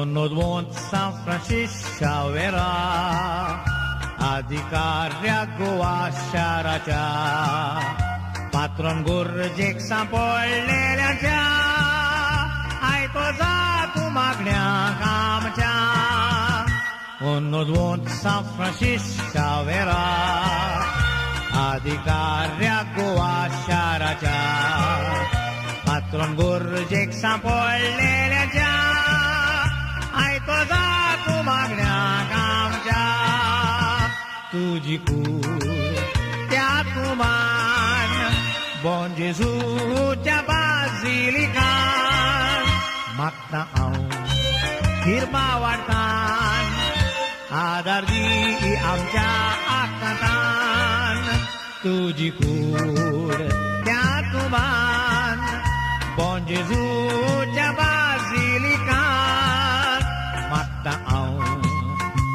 Onodvont San Francisco verrà Adicarria goa sharacha Patron Gurjek Sampolleल्याच्या Ai to za tu मागण्या कामच्या Onodvont San Francisco verrà Adicarria goa sharacha Patron Gurjek Sampolleल्याच्या Ai to za tu मागण्या कामच्या तुझी कूड त्या तुमान Bon Jesuच्या बाजिलिकान मागता हांव हिरबा वाडतान आदार दी आमच्या आकांतान तुझी कूड त्या तुमान Bon Jesuच्या बाजिलिकान मागता हांव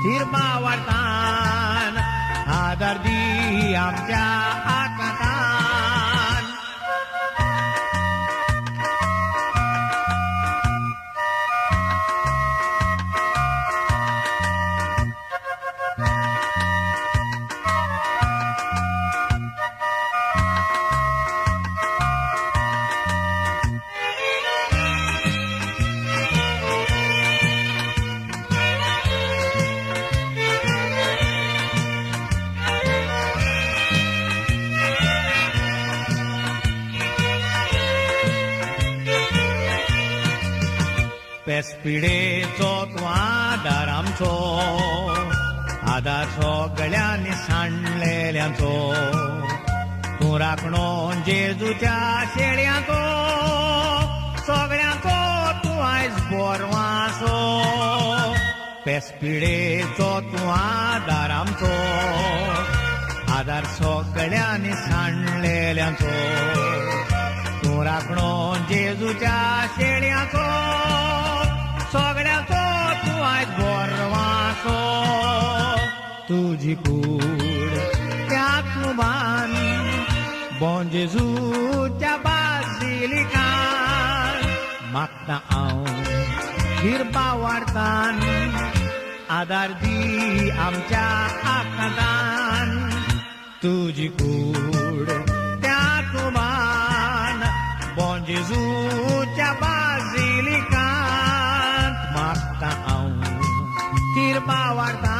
हिरबा वाडतान आदार दी आमच्या आकांतान पेस्पिडेचो तूं आदार आमचो आदार सगळ्यांनी सांडलेल्यांचो तूं राखणो जेजूच्या शेळयांचो सगळ्यांचो तूं आयज बोरवांचो पेस्पिडेचो तूं आदार आमचो आदार सगळ्यांनी सांडलेल्यांचो तूं राखणो जेजूच्या शेळयांचो सगळ्यांचो तूं आयज बोरवांचो तुजी कूड त्या तुमान Bon Jesuच्या बाजिलिकान मागता हांव हिरबा वाडतान आदार दी आमच्या आकांतान तुजी कूड त्या तुमान Bon Jesuच्या बाजिलिकान मागता हांव हिरबा वाडतान